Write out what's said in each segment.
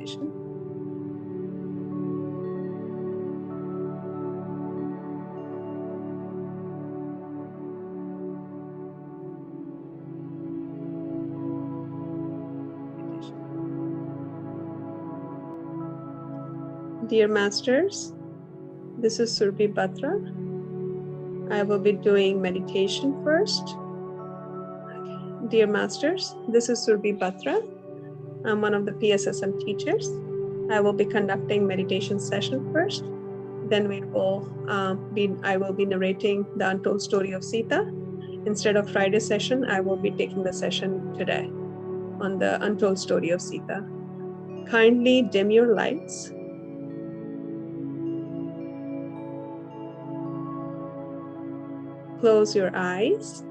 meditation. Dear Masters, this is Surbi Batra. I will be doing meditation first. Dear Masters, this is Surbi Batra. I'm one of the PSSM teachers. I will be conducting meditation session first. Then I will be narrating the untold story of Sita. Instead of Friday session, I will be taking the session today on the untold story of Sita. Kindly dim your lights. Close your eyes.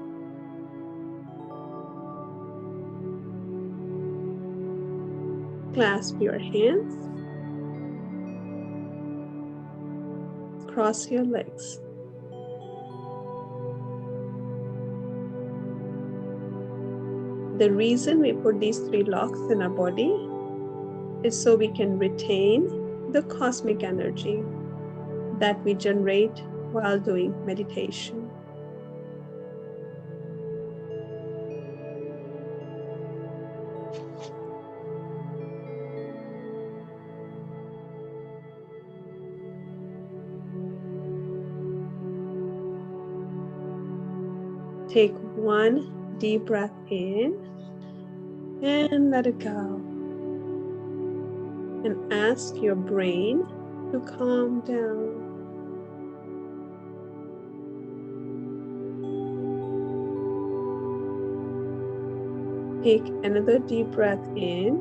Clasp your hands. Cross your legs. The reason we put these 3 locks in our body is so we can retain the cosmic energy that we generate while doing meditation. Take 1 deep breath in and let it go. And ask your brain to calm down. Take another deep breath in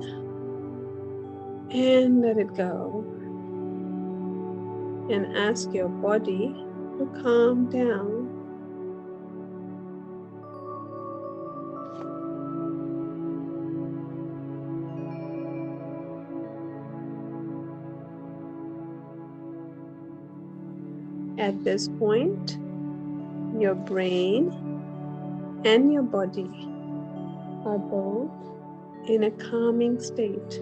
and let it go. And ask your body to calm down. At this point, your brain and your body are both in a calming state.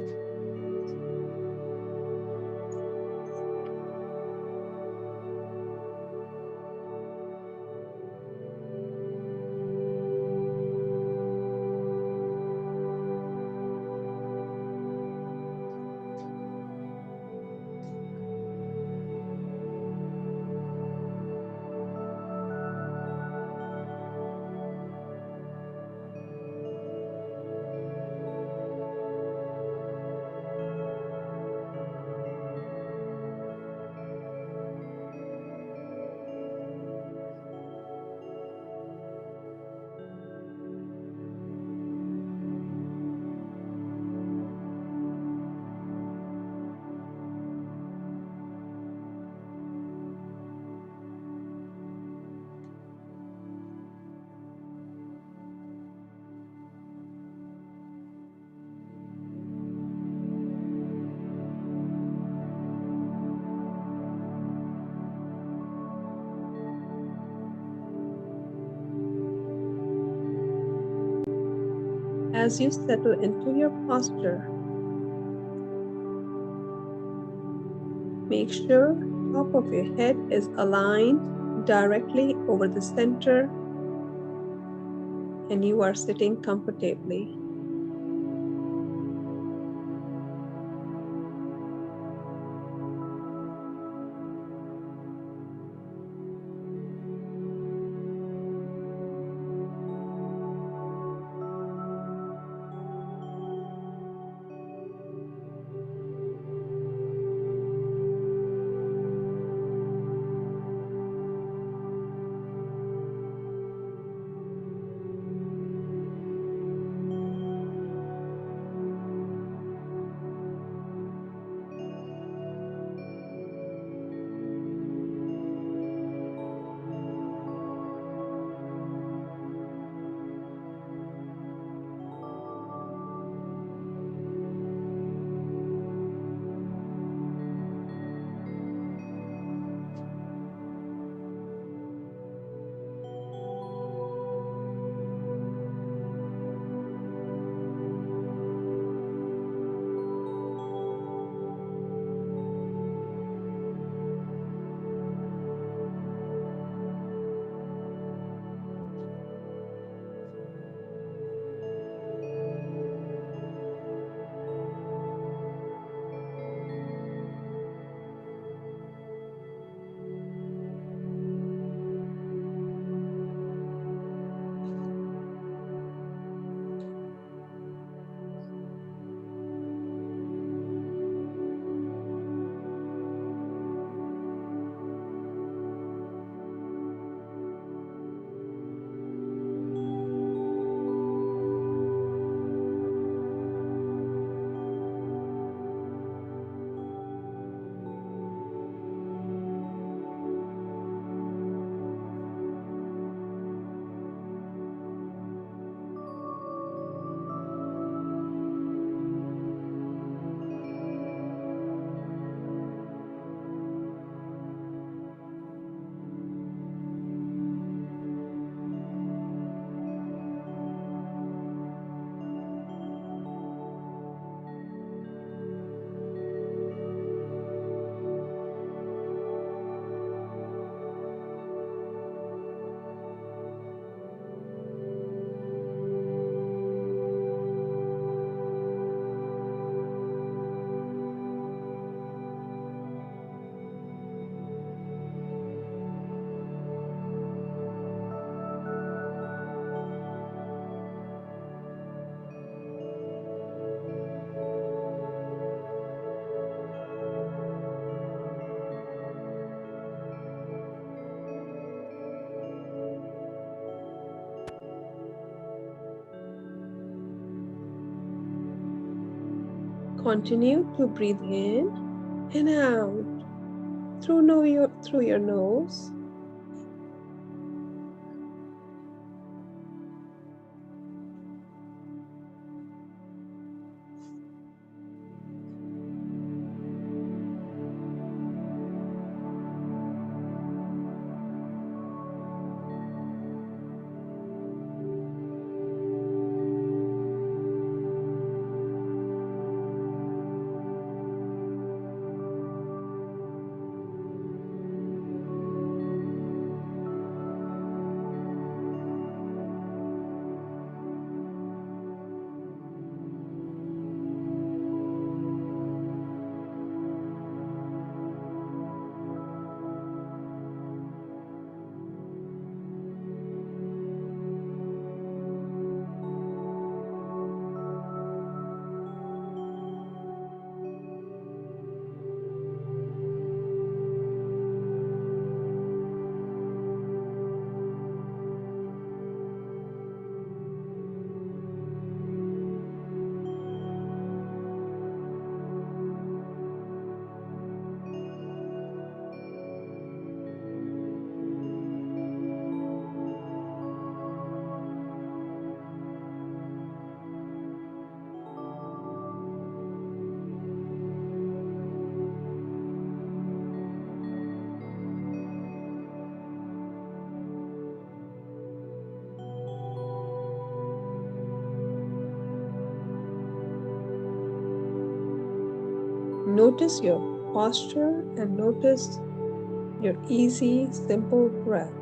As you settle into your posture, make sure top of your head is aligned directly over the center and you are sitting comfortably. Continue to breathe in and out through your nose. Notice your posture and notice your easy, simple breath.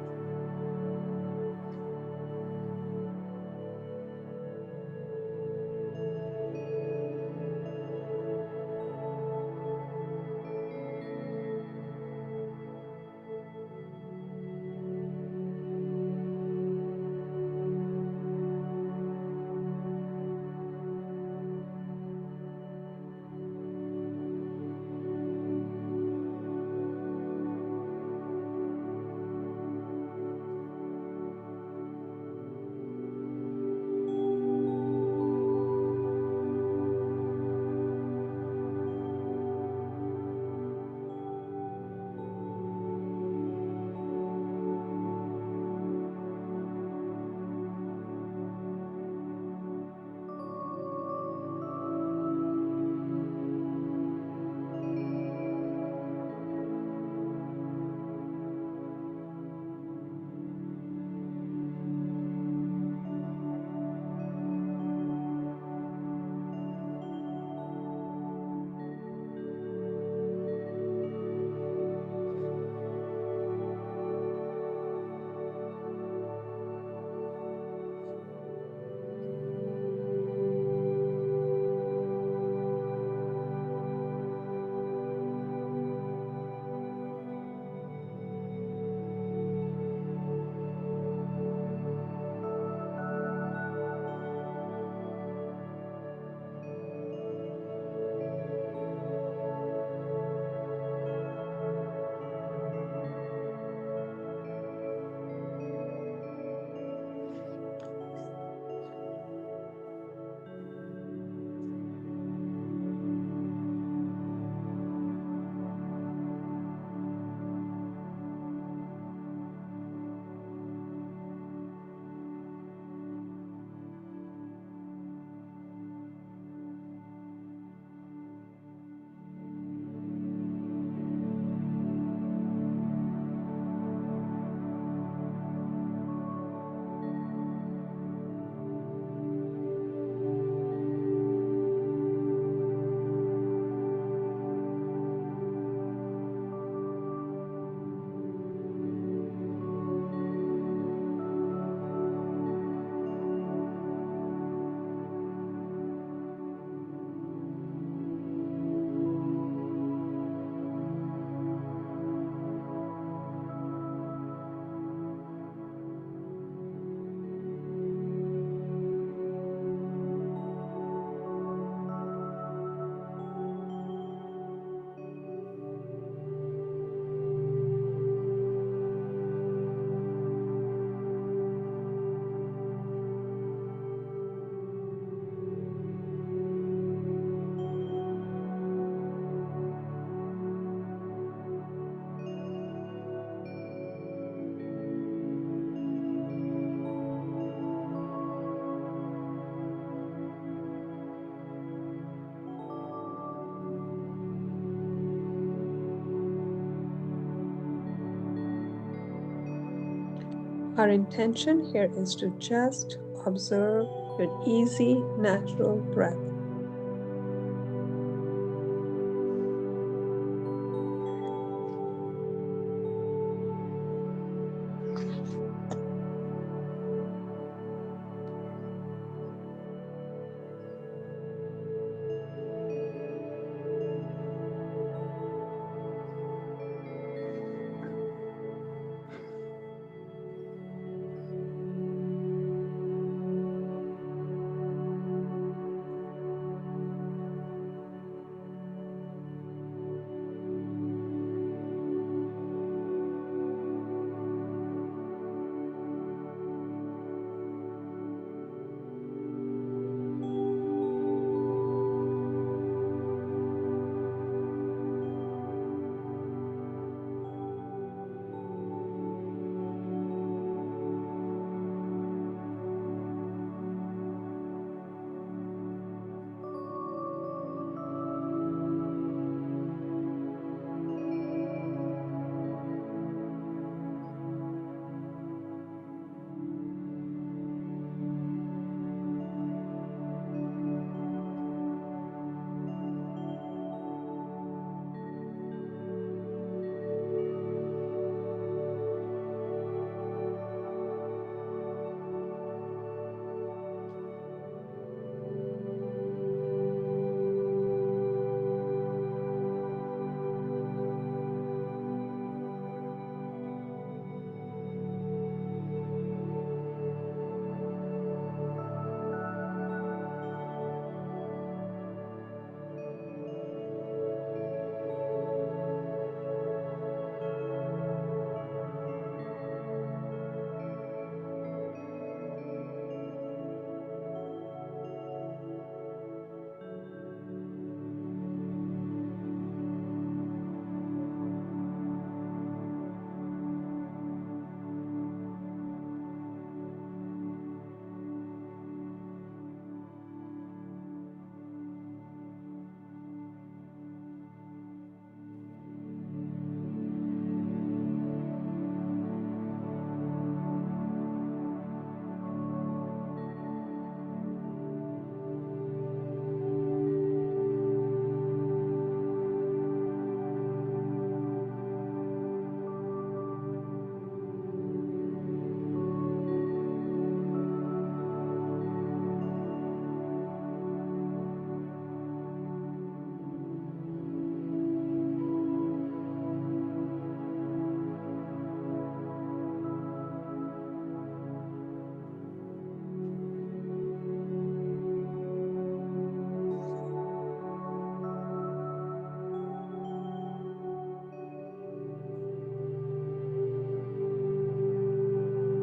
Our intention here is to just observe your easy, natural breath.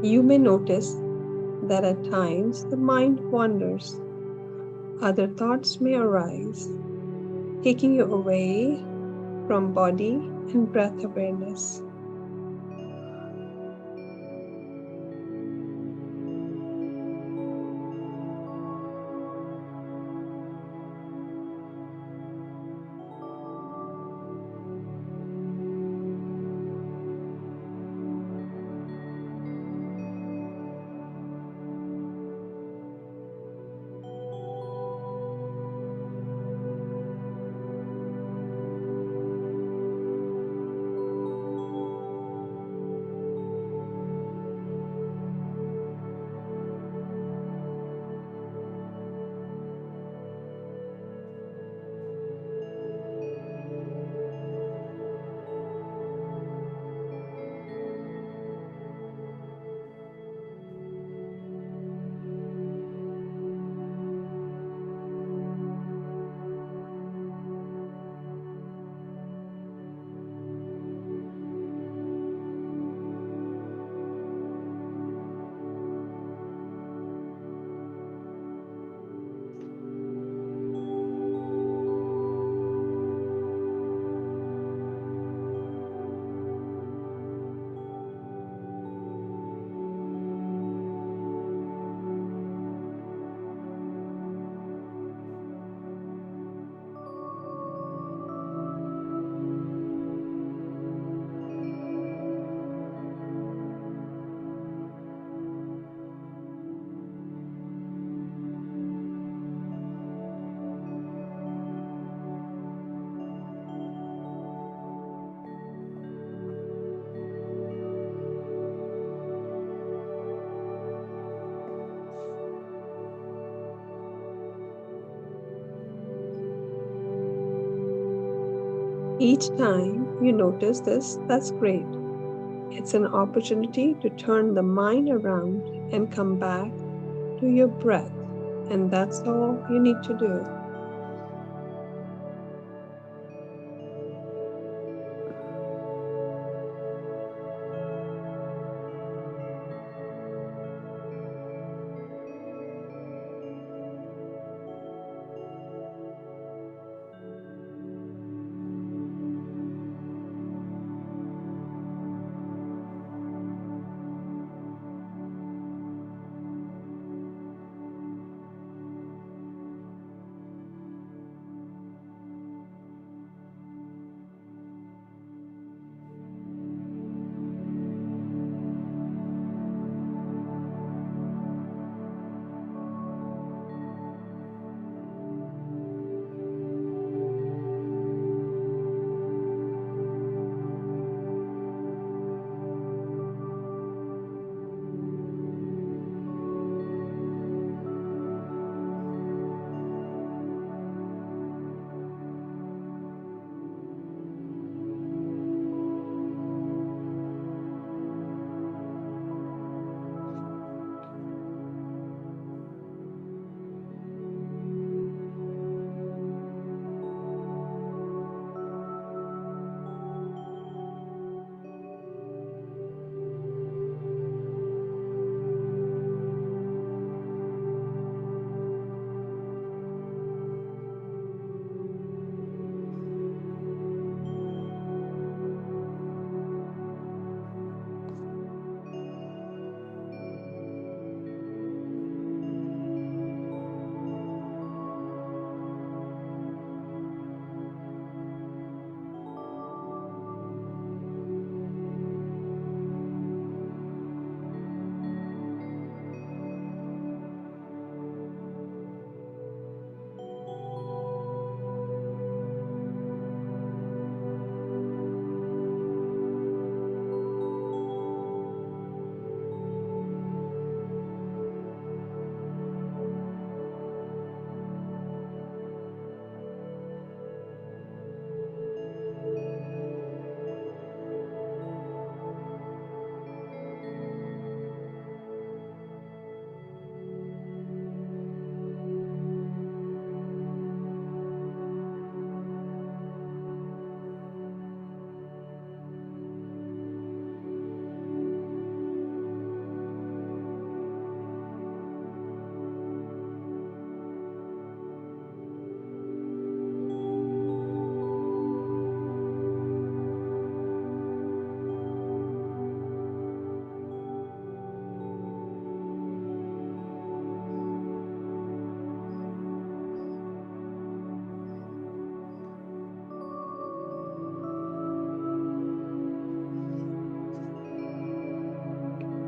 You may notice that at times the mind wanders. Other thoughts may arise, taking you away from body and breath awareness. Each time you notice this, that's great. It's an opportunity to turn the mind around and come back to your breath. And that's all you need to do.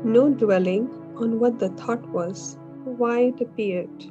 No dwelling on what the thought was, why it appeared.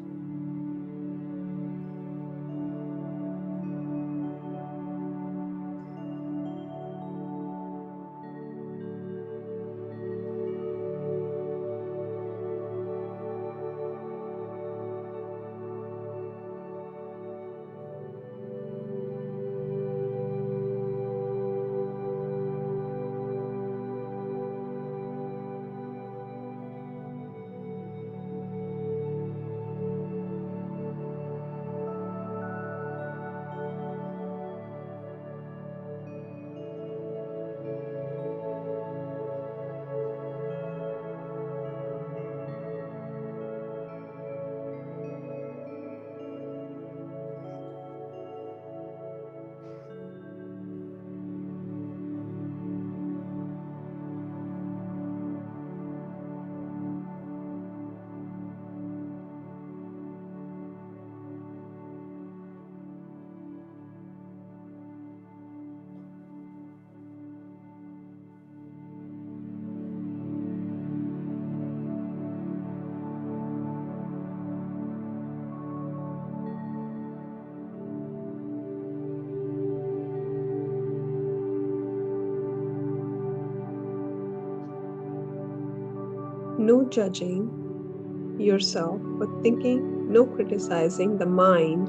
No judging yourself for thinking, no criticizing the mind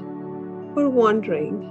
for wandering.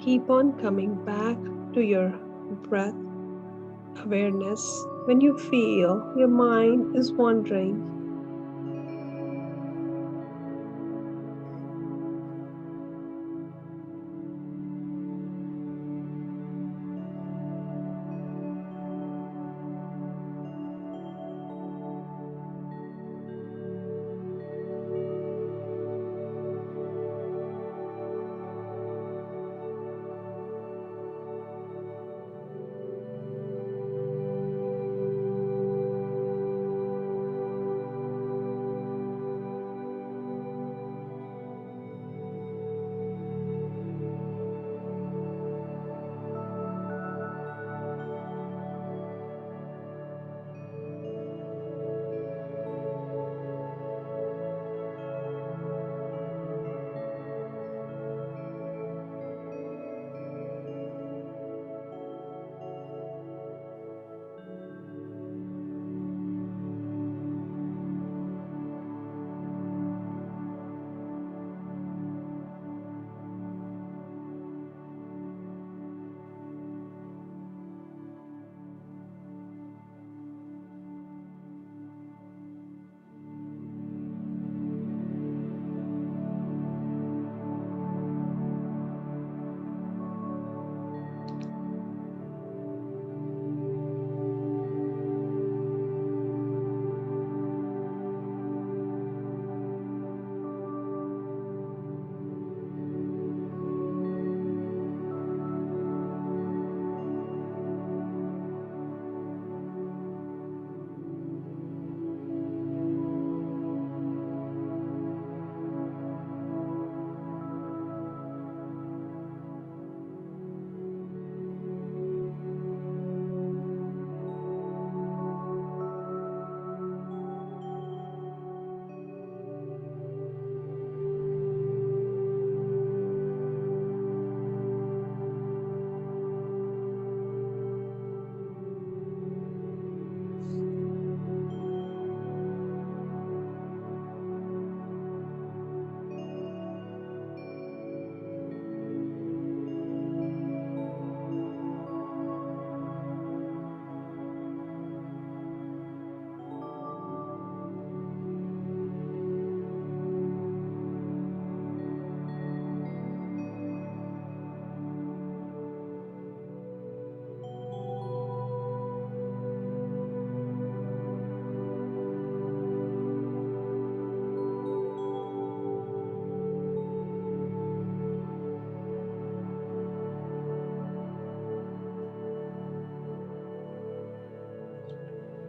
Keep on coming back to your breath awareness when you feel your mind is wandering.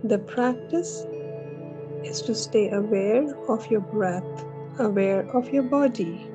The practice is to stay aware of your breath, aware of your body.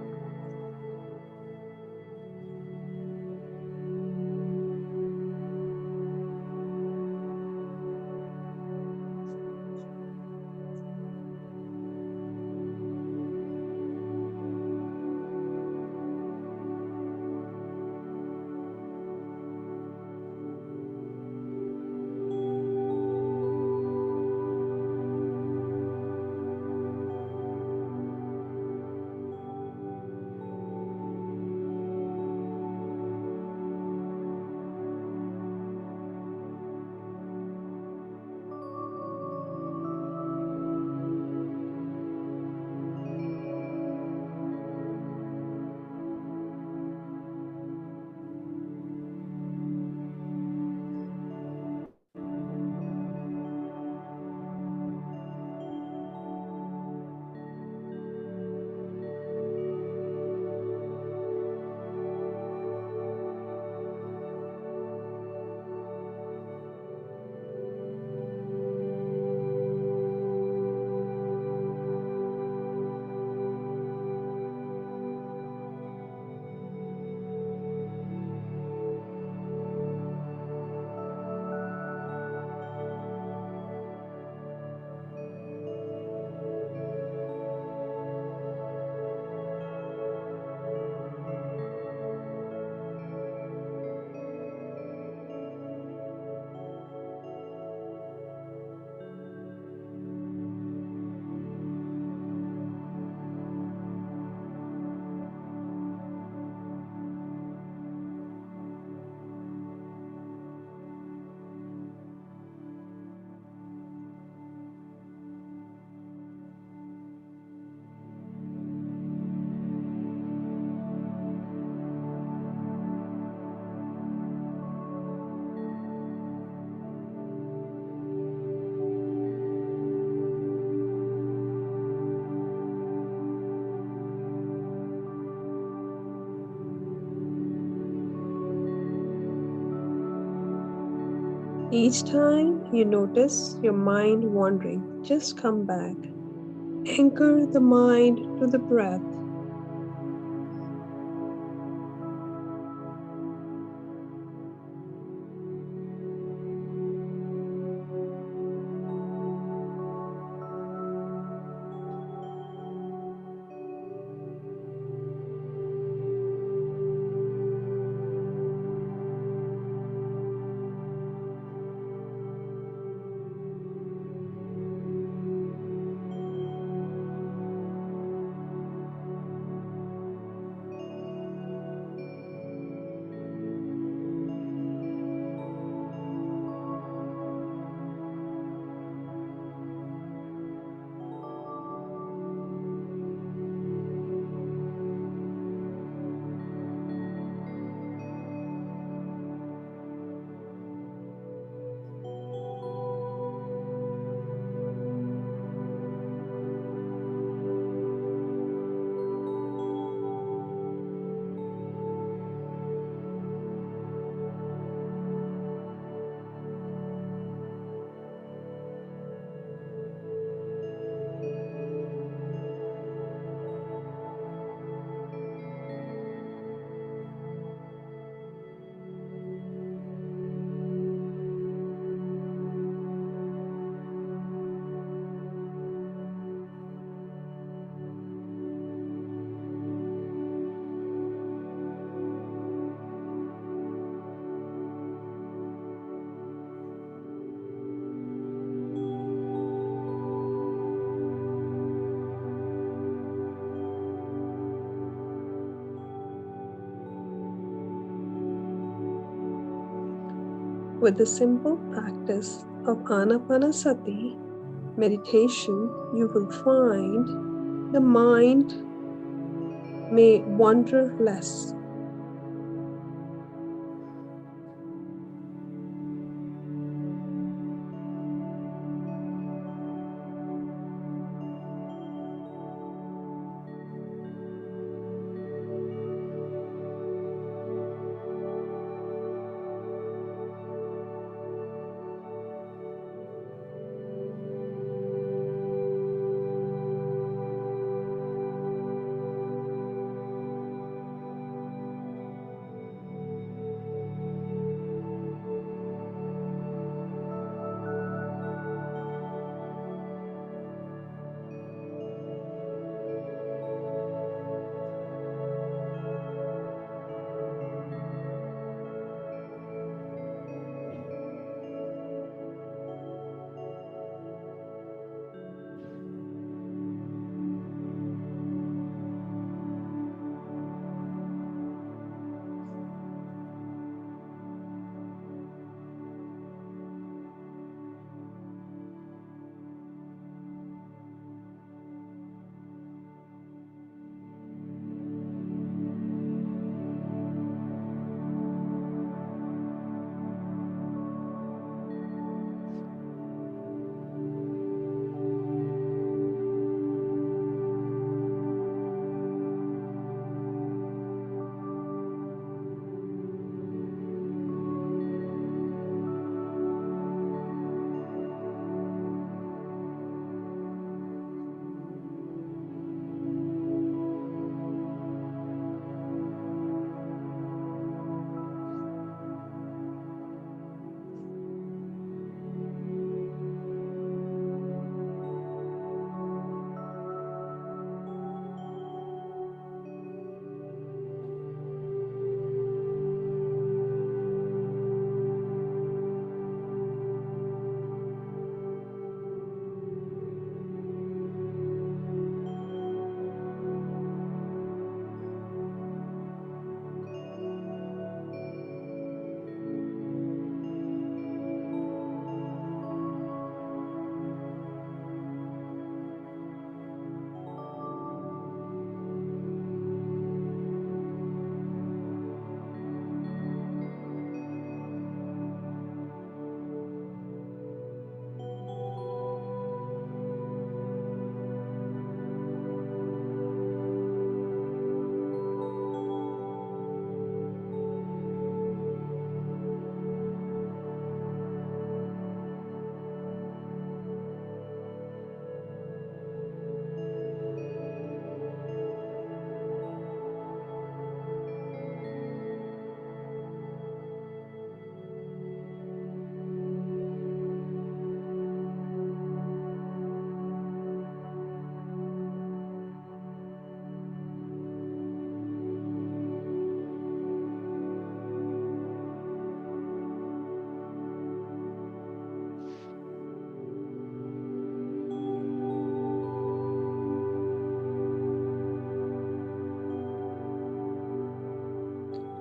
Each time you notice your mind wandering, just come back. Anchor the mind to the breath. With the simple practice of Anapanasati meditation, you will find the mind may wander less.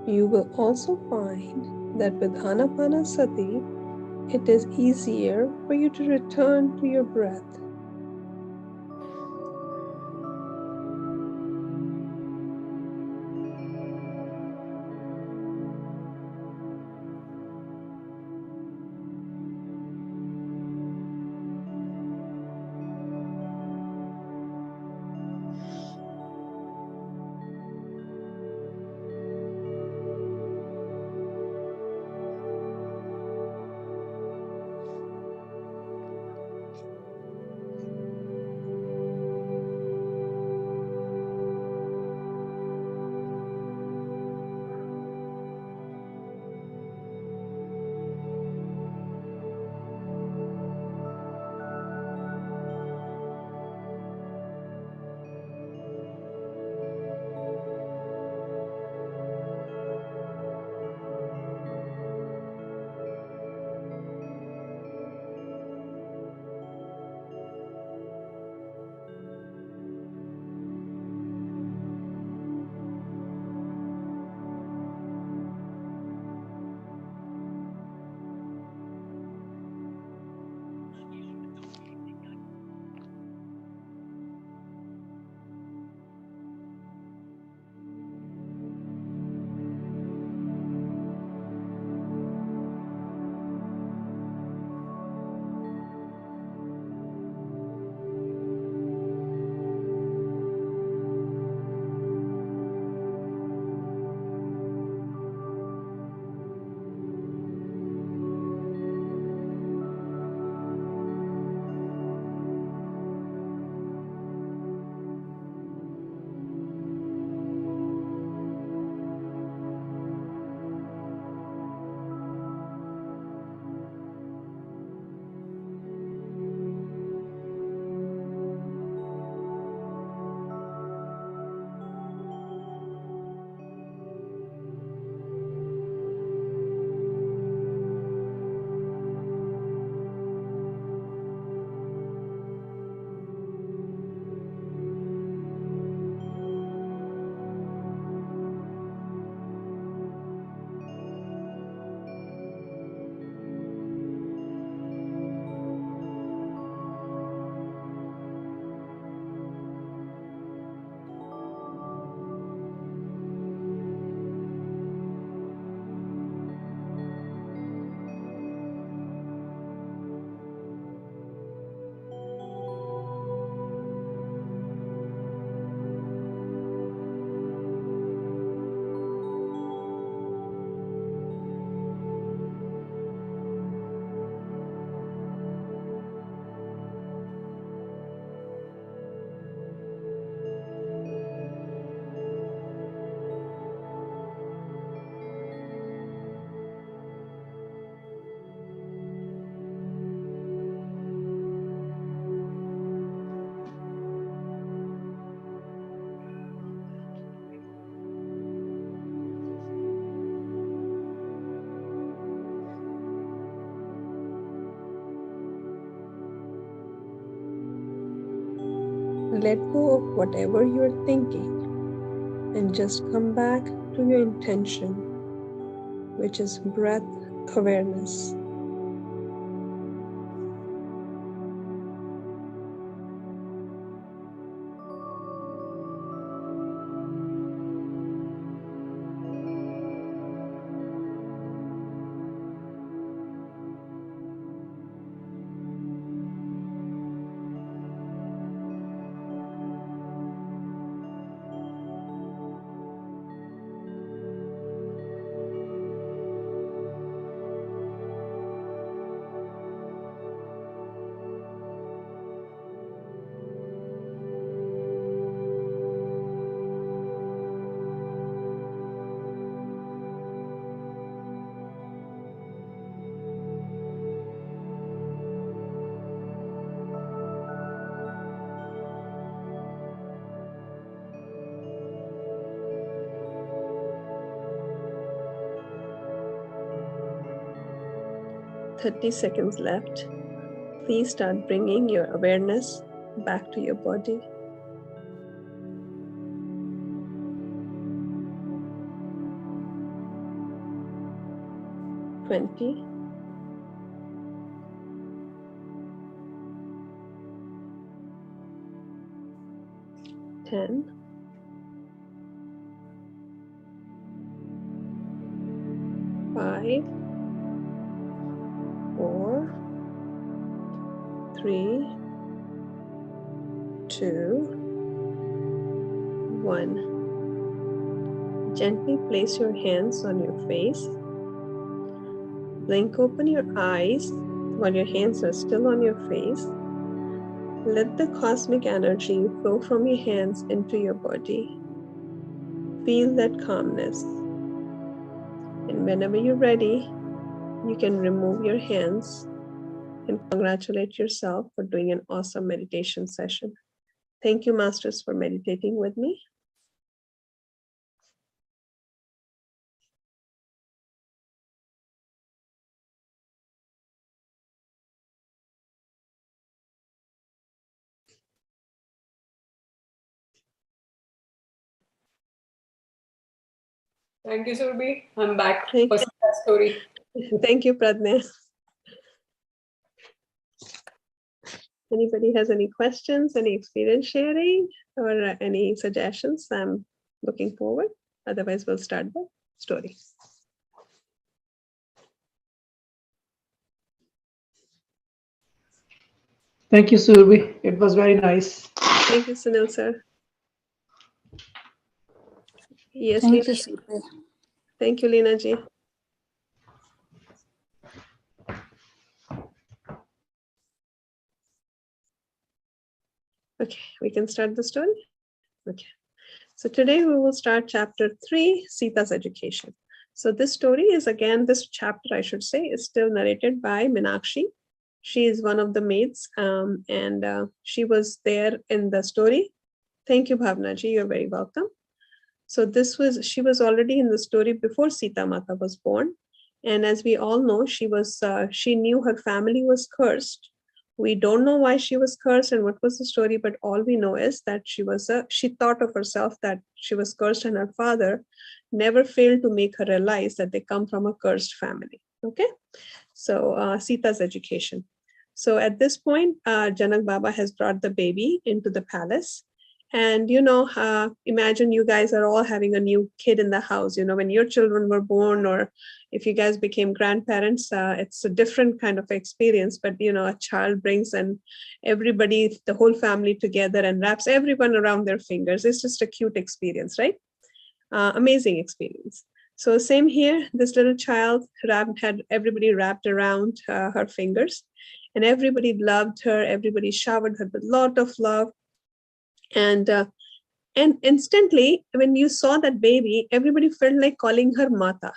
You will also find that with Anapanasati, it is easier for you to return to your breath. Let go of whatever you're thinking and just come back to your intention, which is breath awareness. "30 seconds left. Please start bringing your awareness back to your body. 20, 10, 5, 4, 3, 2, 1. Gently place your hands on your face. Blink open your eyes while your hands are still on your face. Let the cosmic energy flow from your hands into your body. Feel that calmness. And whenever you're ready, you can remove your hands and congratulate yourself for doing an awesome meditation session. Thank you, Masters, for meditating with me. Thank you, Surbi. I'm back Thank for that story. Thank you, Pradnya. Anybody has any questions, any experience sharing, or any suggestions? I'm looking forward. Otherwise, we'll start the story. Thank you, Surbi. It was very nice. Thank you, Sunil sir. Yes, Thank Leena. you, Surbi. Thank you, Leena ji. Okay, we can start the story. Okay. So today we will start chapter 3, Sita's education. So this story is again, this chapter, I should say, is still narrated by Meenakshi. She is one of the maids, and she was there in the story. Thank you, Bhavna ji. You're very welcome. So she was already in the story before Sita Mata was born. And as we all know, she knew her family was cursed. We don't know why she was cursed and what was the story, but all we know is that she thought of herself that she was cursed, and her father never failed to make her realize that they come from a cursed family. Okay. So Sita's education. So at this point, Janak Baba has brought the baby into the palace. And, imagine you guys are all having a new kid in the house. When your children were born, or if you guys became grandparents, it's a different kind of experience. But, a child brings and everybody, the whole family together and wraps everyone around their fingers. It's just a cute experience, right? Amazing experience. So same here, this little child had everybody wrapped around her fingers, and everybody loved her. Everybody showered her with a lot of love. And instantly, when you saw that baby, everybody felt like calling her Mata.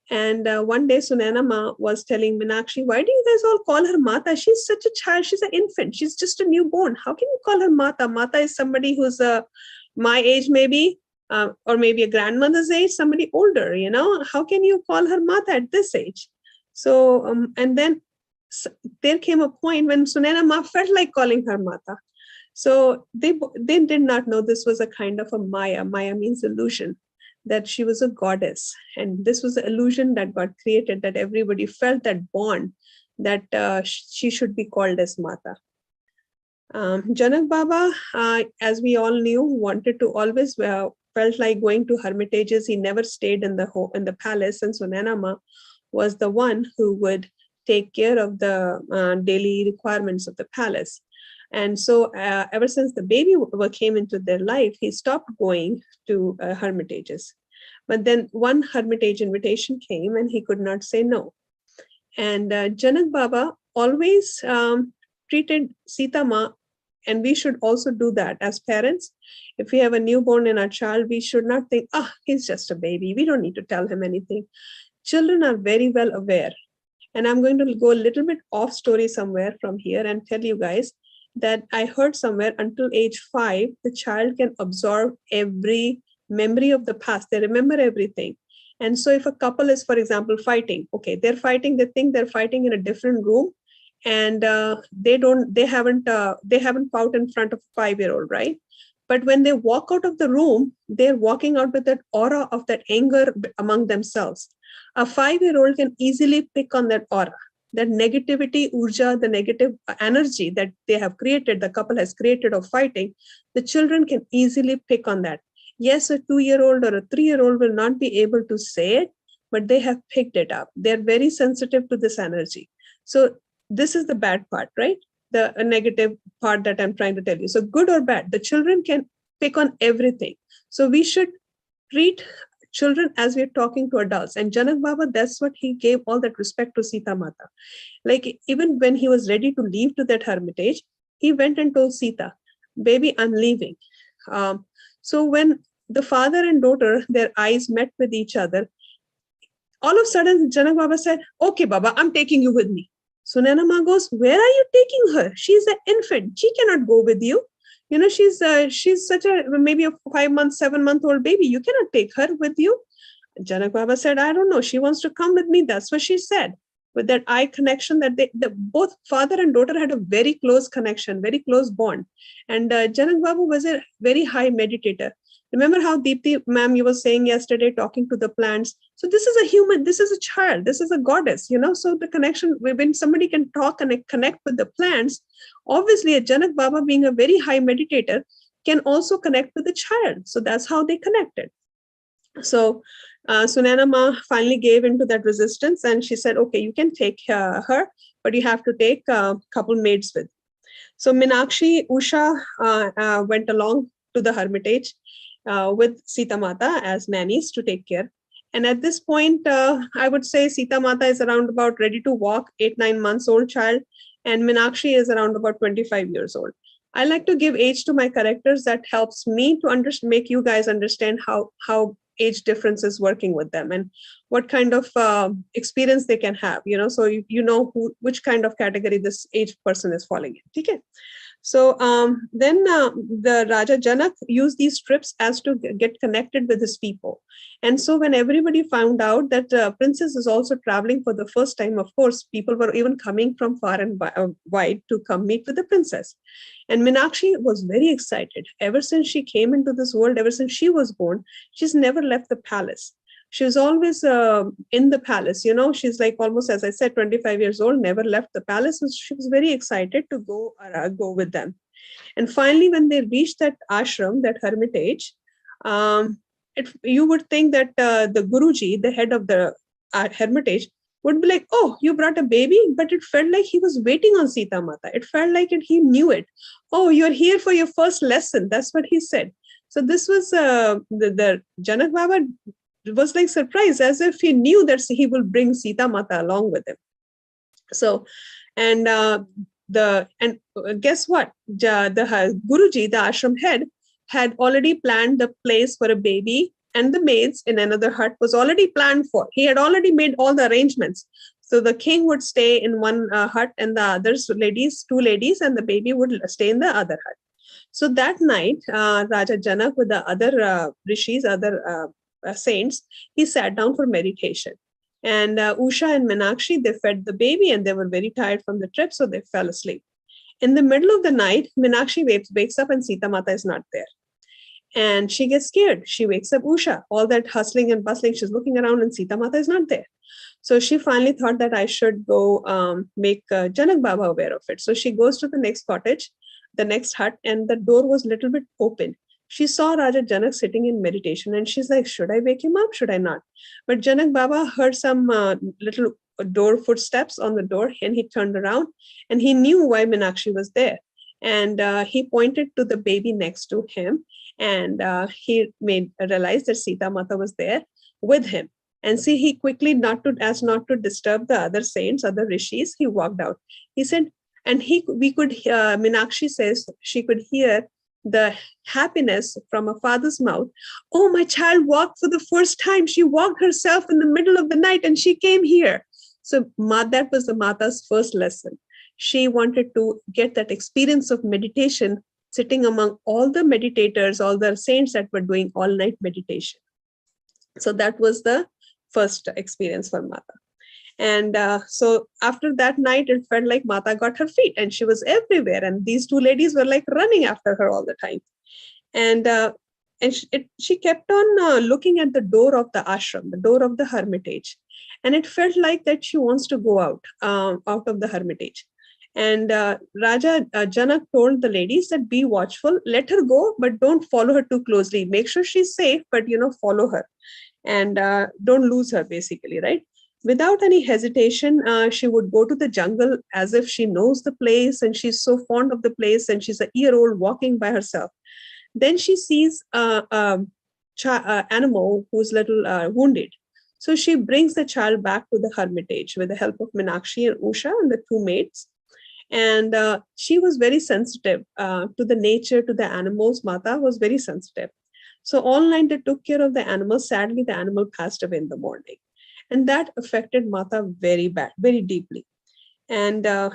And one day, Sunana Ma was telling Meenakshi, why do you guys all call her Mata? She's such a child. She's an infant. She's just a newborn. How can you call her Mata? Mata is somebody who's my age, maybe, or maybe a grandmother's age, somebody older, How can you call her Mata at this age? So, and then there came a point when Sunana Ma felt like calling her Mata. So they did not know this was a kind of a Maya. Maya means illusion, that she was a goddess. And this was the illusion that got created, that everybody felt that bond, that she should be called as Mata. Janak Baba, as we all knew, wanted to always, felt like going to hermitages. He never stayed in the palace, and Sunana Ma was the one who would take care of the daily requirements of the palace. And so ever since the baby came into their life, he stopped going to hermitages. But then one hermitage invitation came and he could not say no. And Janak Baba always treated Sita Ma, and we should also do that as parents. If we have a newborn in our child, we should not think, he's just a baby. We don't need to tell him anything. Children are very well aware. And I'm going to go a little bit off story somewhere from here and tell you guys that I heard somewhere until age 5, the child can absorb every memory of the past. They remember everything. And so if a couple is, for example, fighting, okay, they're fighting, they think they're fighting in a different room, and they haven't fought in front of a 5-year-old, right? But when they walk out of the room, they're walking out with that aura of that anger among themselves. A 5-year-old can easily pick on that aura, that negativity, urja, the negative energy that they have created, the couple has created of fighting. The children can easily pick on that. Yes, a 2-year-old or a 3-year-old will not be able to say it, but they have picked it up. They're very sensitive to this energy. So this is the bad part, right? The negative part that I'm trying to tell you. So good or bad, the children can pick on everything. So we should treat children as we're talking to adults. And Janak Baba, that's what he gave all that respect to Sita Mata. Like even when he was ready to leave to that hermitage, he went and told Sita, baby, I'm leaving. So when the father and daughter, their eyes met with each other, all of a sudden Janak Baba said, okay, Baba, I'm taking you with me. So Naina Ma goes, where are you taking her? She's an infant. She cannot go with you. You know, she's such a, maybe a 5-month, 7-month-old baby. You cannot take her with you. Janak Baba said, I don't know. She wants to come with me. That's what she said. With that eye connection, that both father and daughter had a very close connection, very close bond. And Janak Baba was a very high meditator. Remember how Deepti, ma'am, you were saying yesterday, talking to the plants. So this is a human, this is a child, this is a goddess, you know. So the connection, when somebody can talk and connect with the plants, obviously a Janak Baba being a very high meditator can also connect with the child. So that's how they connected. So Naina Ma finally gave into that resistance and she said, okay, you can take her, but you have to take a couple maids with. So Meenakshi, Usha went along to the hermitage with Sita Mata as nannies to take care. And at this point, I would say Sita Mata is around about ready to walk, 8-9 months old child, and Meenakshi is around about 25 years old. I like to give age to my characters. That helps me to make you guys understand how age difference is working with them and what kind of experience they can have, you know, so you know which kind of category this age person is falling in. Okay. So then the Raja Janak used these trips as to get connected with his people. And so when everybody found out that princess is also traveling for the first time, of course, people were even coming from far and wide to come meet with the princess. And Meenakshi was very excited. Ever since she came into this world, ever since she was born, she's never left the palace. She was always in the palace, you know, she's like almost, as I said, 25 years old, never left the palace. And she was very excited to go with them. And finally, when they reached that ashram, that hermitage, you would think that the Guruji, the head of the hermitage, would be like, oh, you brought a baby, but it felt like he was waiting on Sita Mata. It felt like he knew it. Oh, you're here for your first lesson. That's what he said. So this was the Janak Baba was like surprised, as if he knew that he will bring Sita Mata along with him. So, and guess what? The Guruji, the ashram head, had already planned the place for a baby, and the maids in another hut was already planned for. He had already made all the arrangements. So the king would stay in one hut and the others, two ladies, and the baby would stay in the other hut. So that night, Raja Janak with the other rishis, other saints, he sat down for meditation. And Usha and Meenakshi, they fed the baby and they were very tired from the trip, so they fell asleep. In the middle of the night, Meenakshi wakes up and Sita Mata is not there. And she gets scared. She wakes up Usha. All that hustling and bustling, she's looking around and Sita Mata is not there. So she finally thought that I should go make Janak Baba aware of it. So she goes to the next cottage, the next hut, and the door was a little bit open. She saw Raja Janak sitting in meditation and she's like, should I wake him up? Should I not? But Janak Baba heard some little door footsteps on the door and he turned around and he knew why Meenakshi was there. And he pointed to the baby next to him and he realized that Sita Mata was there with him. And see, he quickly, not to disturb the other saints, other rishis, he walked out. He said, and Meenakshi says she could hear the happiness from a father's mouth. Oh, my child walked for the first time. She walked herself in the middle of the night and she came here. So that was the Mata's first lesson. She wanted to get that experience of meditation, sitting among all the meditators, all the saints that were doing all-night meditation. So that was the first experience for Mata. And so after that night, it felt like Mata got her feet and she was everywhere. And these two ladies were like running after her all the time. And and she kept on looking at the door of the ashram, the door of the hermitage. And it felt like that she wants to go out of the hermitage. And Raja Janak told the ladies that be watchful, let her go, but don't follow her too closely. Make sure she's safe, but follow her and don't lose her, basically, right? Without any hesitation, she would go to the jungle as if she knows the place and she's so fond of the place and she's a year-old walking by herself. Then she sees an animal who's little wounded. So she brings the child back to the hermitage with the help of Meenakshi and Usha and the two maids. And she was very sensitive to the nature, to the animals. Mata was very sensitive. So all night they took care of the animal. Sadly, the animal passed away in the morning. And that affected Mata very bad, very deeply. And and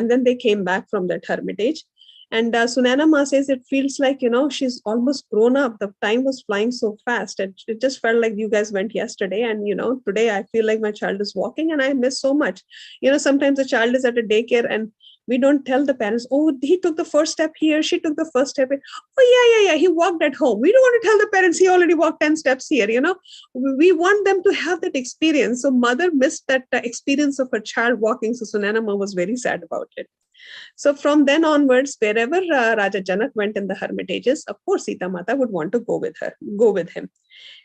then they came back from that hermitage. And Sunaina Ma says it feels like, she's almost grown up. The time was flying so fast. And it just felt like you guys went yesterday. And, today I feel like my child is walking and I miss so much. Sometimes a child is at a daycare and we don't tell the parents, oh, he took the first step here. She took the first step. Oh, yeah. He walked at home. We don't want to tell the parents he already walked 10 steps here. We want them to have that experience. So mother missed that experience of her child walking. So Sunaina Ma was very sad about it. So from then onwards, wherever Raja Janak went in the hermitages, of course, Sita Mata would want to go with him.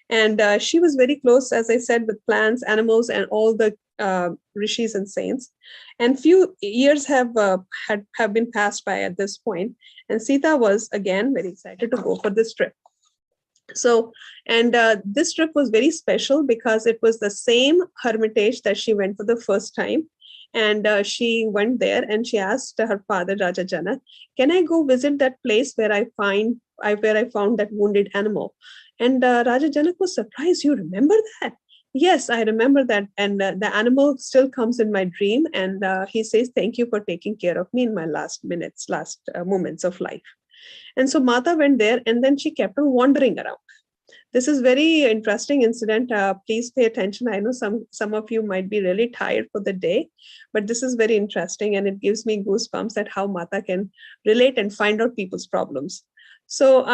And she was very close, as I said, with plants, animals, and all the rishis and saints. And few years have been passed by at this point. And Sita was again very excited to go for this trip. So, and this trip was very special because it was the same hermitage that she went for the first time. And she went there and she asked her father, Raja Janak, can I go visit that place where I found that wounded animal? And Raja Janak was surprised. You remember that? Yes, I remember that. And the animal still comes in my dream. And he says, thank you for taking care of me in my last moments of life. And so Mata went there and then she kept on wandering around. This is very interesting incident. Please pay attention. I know some of you might be really tired for the day, but this is very interesting and it gives me goosebumps at how Mata can relate and find out people's problems. So,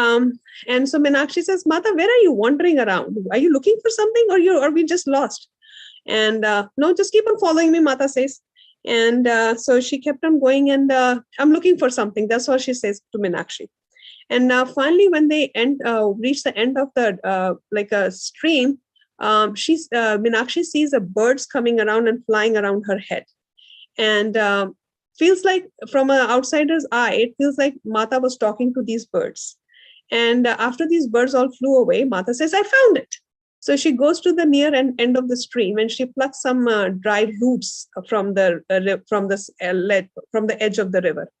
and so Meenakshi says, Mata, where are you wandering around? Are you looking for something or are we just lost? And no, just keep on following me, Mata says. And so she kept on going and I'm looking for something. That's what she says to Meenakshi. And finally, when they reach the end of the like a stream, Meenakshi sees the birds coming around and flying around her head, and feels like from an outsider's eye, it feels like Mata was talking to these birds. And after these birds all flew away, Mata says, "I found it." So she goes to the near end of the stream and she plucks some dried roots from the edge of the river.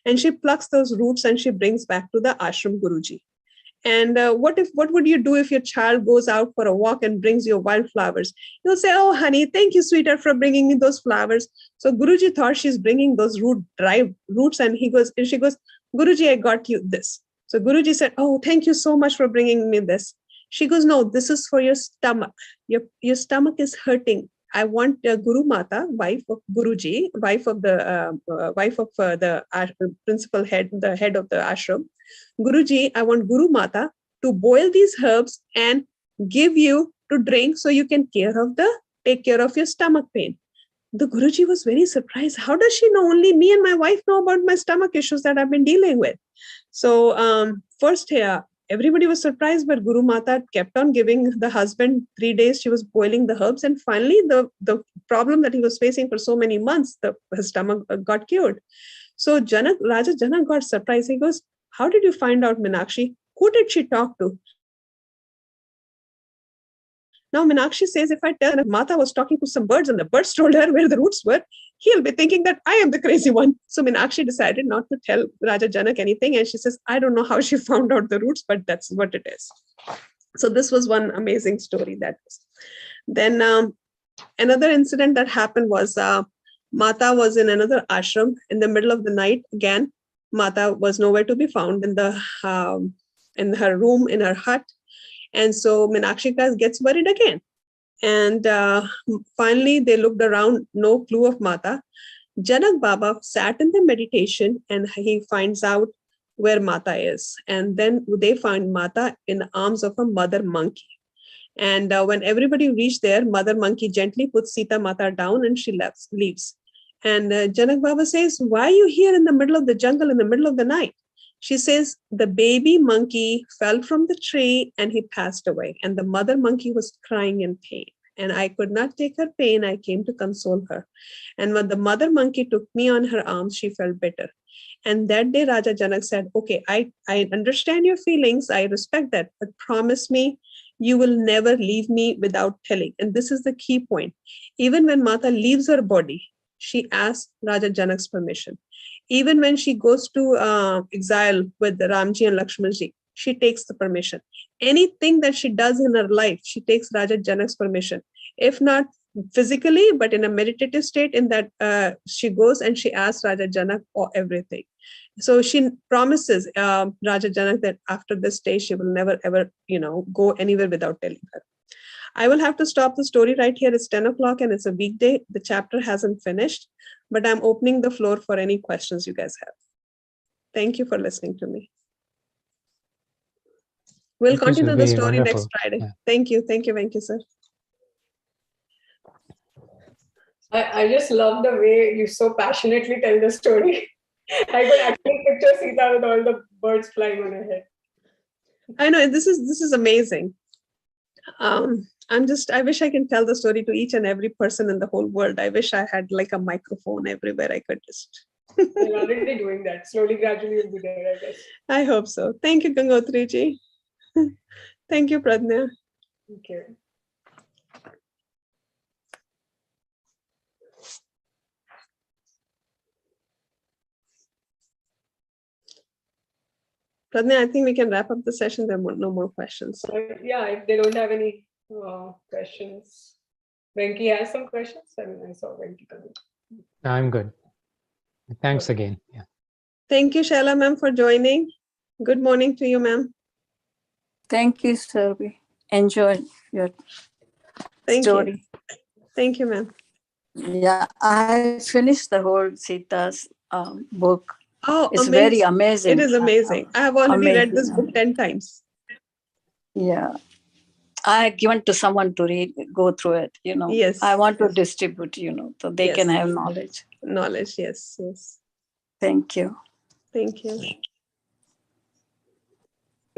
And she plucks those roots and she brings back to the ashram Guruji. And what would you do if your child goes out for a walk and brings you wildflowers? You'll say, oh, honey, thank you, sweetheart, for bringing me those flowers. So Guruji thought she's bringing those dry roots. And she goes, Guruji, I got you this. So Guruji said, oh, thank you so much for bringing me this. She goes, no, this is for your stomach. Your stomach is hurting. I want Guru Mata, wife of Guruji, wife of the principal head, the head of the ashram. Guruji, I want Guru Mata to boil these herbs and give you to drink so you can take care of your stomach pain. The Guruji was very surprised. How does she know? Only me and my wife know about my stomach issues that I've been dealing with. So first here, everybody was surprised, but Guru Mata kept on giving the husband 3 days. She was boiling the herbs. And finally, the problem that he was facing for so many months, his stomach got cured. So Raja Janak got surprised. He goes, how did you find out, Meenakshi? Who did she talk to? Now, Meenakshi says, if I tell that Mata was talking to some birds and the birds told her where the roots were, he'll be thinking that I am the crazy one. So Meenakshi decided not to tell Raja Janak anything. And she says, I don't know how she found out the roots, but that's what it is. So this was one amazing story. Then another incident that happened was Mata was in another ashram in the middle of the night. Again, Mata was nowhere to be found in her room, in her hut. And so Meenakshi gets worried again. And finally, they looked around, no clue of Mata. Janak Baba sat in the meditation and he finds out where Mata is. And then they find Mata in the arms of a mother monkey. And when everybody reached there, Mother Monkey gently puts Sita Mata down and she leaves. And Janak Baba says, why are you here in the middle of the jungle in the middle of the night? She says, the baby monkey fell from the tree and he passed away. And the mother monkey was crying in pain. And I could not take her pain. I came to console her. And when the mother monkey took me on her arms, she felt bitter. And that day, Raja Janak said, okay, I understand your feelings. I respect that. But promise me, you will never leave me without telling. And this is the key point. Even when Mata leaves her body, she asks Raja Janak's permission. Even when she goes to exile with Ramji and Lakshmanji, she takes the permission. Anything that she does in her life, she takes Raja Janak's permission. If not physically, but in a meditative state, in that she goes and she asks Raja Janak for everything. So she promises Raja Janak that after this day, she will never ever, go anywhere without telling her. I will have to stop the story right here. It's 10 o'clock and it's a weekday. The chapter hasn't finished, but I'm opening the floor for any questions you guys have. Thank you for listening to me. We'll continue the story next Friday. Yeah. Thank you. Thank you, sir. I just love the way you so passionately tell the story. I could actually picture Sita with all the birds flying on her head. I know, this is amazing. I wish I can tell the story to each and every person in the whole world. I wish I had like a microphone everywhere. I could just. You're already doing that. Slowly, gradually, you'll be there, I guess. I hope so. Thank you, Gangotri ji. Thank you, Pradnya. Thank you. Pradnya, I think we can wrap up the session. There are no more questions. Yeah, if they don't have any questions. Venki has some questions. I saw Venki coming. I'm good. Thanks again. Yeah. Thank you, Shaila ma'am, for joining. Good morning to you, ma'am. Thank you, Surabhi. Enjoy your story. Thank you, ma'am. Yeah, I finished the whole Sita's book. Oh, it's amazing. Very amazing. It is amazing. I have already read this book 10 times. Yeah. I given to someone to go through it, Yes. I want to distribute, so they can have knowledge. Knowledge, yes. Thank you. Thank you.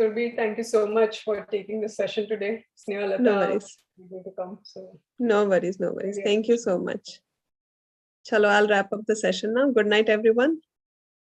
Surabhi, thank you so much for taking this session today. Snehalata, no worries. To come, so. No worries. Thank you so much. Chalo, I'll wrap up the session now. Good night, everyone.